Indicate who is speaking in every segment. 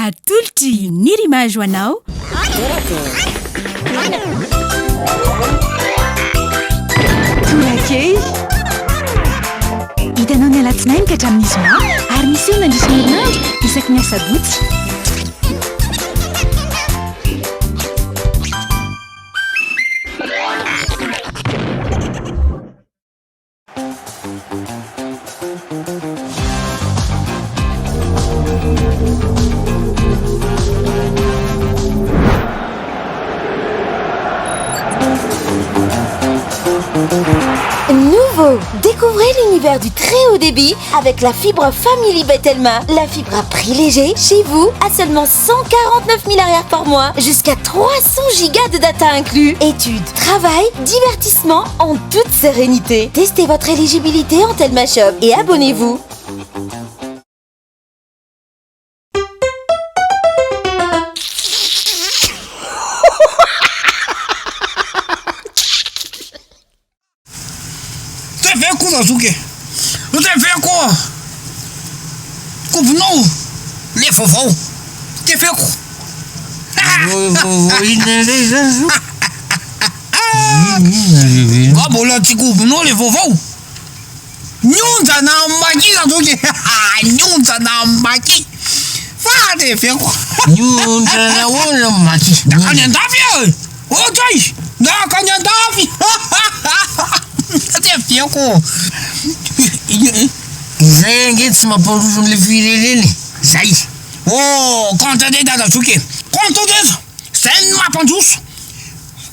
Speaker 1: atolotry ny rimazo anao
Speaker 2: torakey hitanao ny alatsinainy ka hatramin'izy zoma ary misy eo nandrisy herinandro isaky ny asabotsy
Speaker 3: Nouveau, découvrez l'univers du très haut débit avec la fibre Family Bettelma. La fibre à prix léger, chez vous, à seulement 149 000 arrières par mois, jusqu'à 300 gigas de data inclus. Études, travail, divertissement en toute sérénité. Testez votre éligibilité en Telma Shop et abonnez-vous.
Speaker 4: Zuke, nu te fais quoi? Coupe non, les fofos, te fais quoi? Gabo la ti coupe non les fofos. Nyunza na maki la Zuke, nyunza na maki. Fa te fais quoi?
Speaker 5: Nyunza na wona maki.
Speaker 4: Da kanya dafi, oh jai, da kanya dafi. Te fais quoi?
Speaker 5: Zay nge tsy mampandroso le fireneny zay.
Speaker 4: Oh, contendez dada Zuke. Contendez. Sen mampandroso.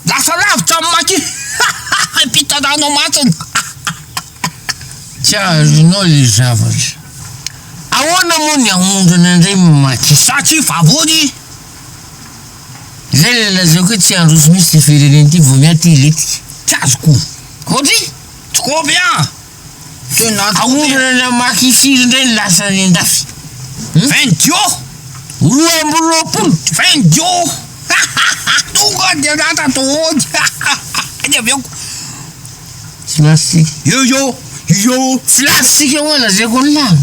Speaker 4: Lasa lavitra maki. Pitanao matiny.
Speaker 5: Tsy azonao le zavatra. Ahoana moa ny ahondrana andray mamaky?
Speaker 4: Satria favody.
Speaker 5: Zay le lazako hoe tsy androso misy le fireneny ty vao miaty ilety.
Speaker 4: Tsy azoko. Kody? Tu crois bien?
Speaker 5: Ahondrana maky firy indray ny lasa ny andafy.
Speaker 4: 20
Speaker 5: roa amby roapolo.
Speaker 4: 20 tonga de data tohody. Any avy ako.
Speaker 5: Tsy lasitsika.
Speaker 4: Yo.
Speaker 5: Tsy lasitsika hoana zay ko ny lany.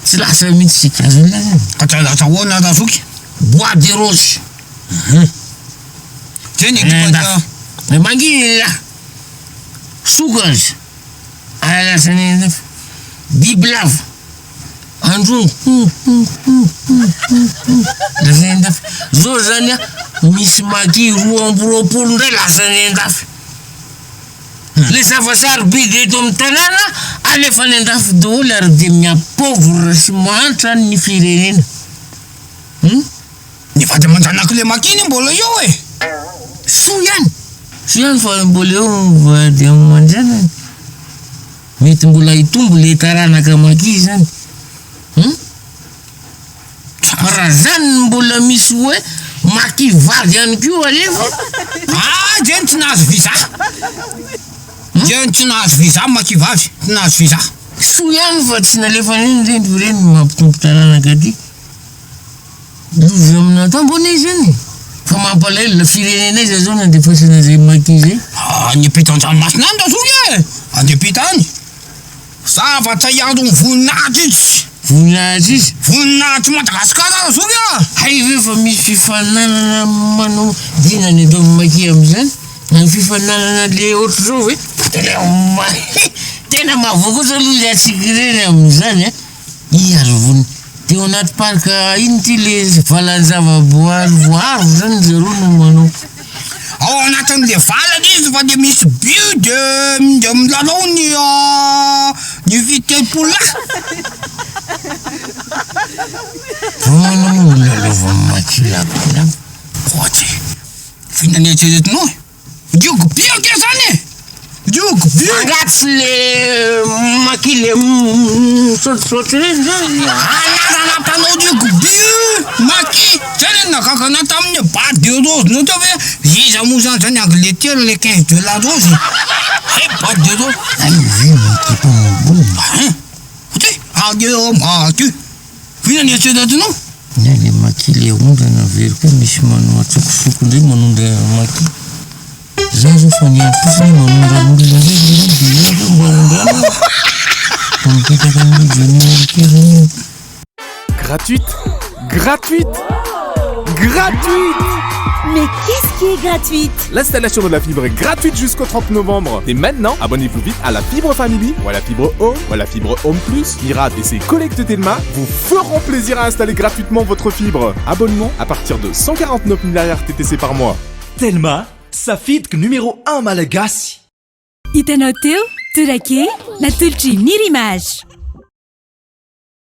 Speaker 5: Tsy lasa mihitsy sika azo ny lany.
Speaker 4: Ka tsy lasa hoana na Zuke.
Speaker 5: Bois de rose.
Speaker 4: Zeny ekipa.
Speaker 5: Mangiry la. Sokatra. Lasa ny andafy. Bibilava. Androngo. Lasa ny andafy. Zao zany a misy maki roa amby roapolo ndray lasa ny andafy. Le zavasary be de eto amin'ny tanàna alefa ny andafy daholo ary de miapaovra sy mantra ny firenena.
Speaker 4: Nefa de manjanaky le makiny mbola eo e.
Speaker 5: So ihany fa mbola eo vady amin'ny manjanany. Mety mbola hitombo le taranaka maki zany. Raha zany mbola misy hoe maki vady ihany koa alefa.
Speaker 4: Zeny tsy nahazo visa. Zeny tsy nahazo visa maki vavy. Tsy nahazo visa.
Speaker 5: So ihany fa tsy nalefa reny reny mampitombo taranaka ty. Lovy aminatao mbona izy zany. Fa mampalahelo la firenena izy zao nandefasana zay maki zay.
Speaker 4: Anyepita an-dranomasina any da Zuke. Anyepita any. Zavatra iandro ny voninahitra izy.
Speaker 5: Voninahitra izy?
Speaker 4: Voninahitra Madagasikara Zuke.
Speaker 5: Hay ve fa misy fifananana manao dinany eto amin'ny maki am'izany? Ny fifananana le ohatry zao hoe tena mahavokotra aloha le atsika reny am'izany a. Iarivony. Teo anaty parka iny ty le valan-javaboary voaro zany zero no manao.
Speaker 4: Ao anatin'le valany izy fa de misy bio de milalao ny fitelopolo lahy.
Speaker 5: Voana moa milalao makilakila.
Speaker 4: Ohatry. Fihinana eritreretinao. Diogo bio ke zany e. Diogo bio.
Speaker 5: Agatsy le makile sotrosotry reny zany.
Speaker 4: Anampanao diogo bio. Maki. Zany nakakana tamin'ny bas de rose. Nao tao hoe iza moa zany Angleterre le 15 de la rose. Bas de rose.
Speaker 5: Ay vi maki pa mabomba.
Speaker 4: Ohatry. Adio maki. Fihinana eritreretinao.
Speaker 5: Le makile ondrana very koa misy manao atsokosoko ndray manondra maki. Za zao fa ny antsofony manondra olona zay de mba ondrana. Gratuite
Speaker 6: gratuite. Gratuite.
Speaker 1: Mais qu'est-ce qui est gratuite?
Speaker 6: L'installation de la fibre est gratuite jusqu'au 30 novembre. Et maintenant, abonnez-vous vite à la fibre Family ou à la fibre Home ou à la fibre Home Plus. Mirad et ses collègues de Telma vous feront plaisir à installer gratuitement votre fibre. Abonnement à partir de 149 000 TTC par mois.
Speaker 7: Telma, sa fibre numéro 1 Malagasy.
Speaker 1: Itanoteu, turake, na tulchi nirimaj.